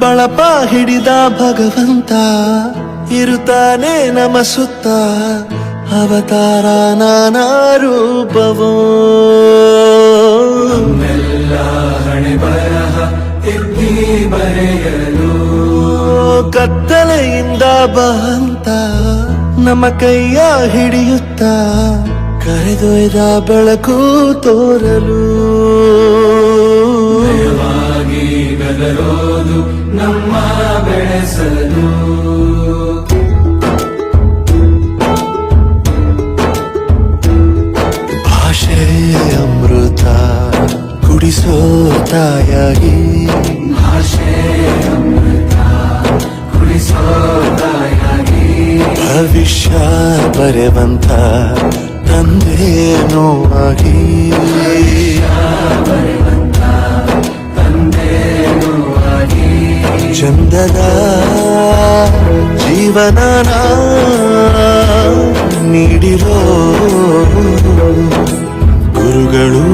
ಬಳಪ ಹಿಡಿದ ಭಗವಂತ ಇರುತ್ತಾನೆ ನಮ ಸುತ್ತ ಅವತಾರ ನಾನಾ ರೂಪವೋ ನಮ್ಮೆಲ್ಲ ಹಣೆ ಬರಹ ತಿದ್ದಿ ಬರೆಯಲು ಕತ್ತಲೆಯಿಂದ ಬಂತ ನಮ್ಮ ಕೈಯ ಹಿಡಿಯುತ್ತ ಕರೆದೊಯ್ದ ಬೆಳಕು ತೋರಲು ಭಯವಾಗಿ ಗದರೋದು ನಮ್ಮ ಬೆಳೆಸಲು ಭಾಷೆ ಅಮೃತ ಕುಡಿಸೋ ತಾಯಾಗಿ ಭಾಷೆ ಅಮೃತ ಕುಡಿಸೋ ತಾಯಾಗಿ ಭವಿಷ್ಯ ಬರೆವಂತ ತಂದೇನೋ ಆಗಿ ತಂದೇನೂ ಆಗಿ ಚಂದದ ಜೀವನನ ನೀಡಿರೋ ಗುರುಗಳು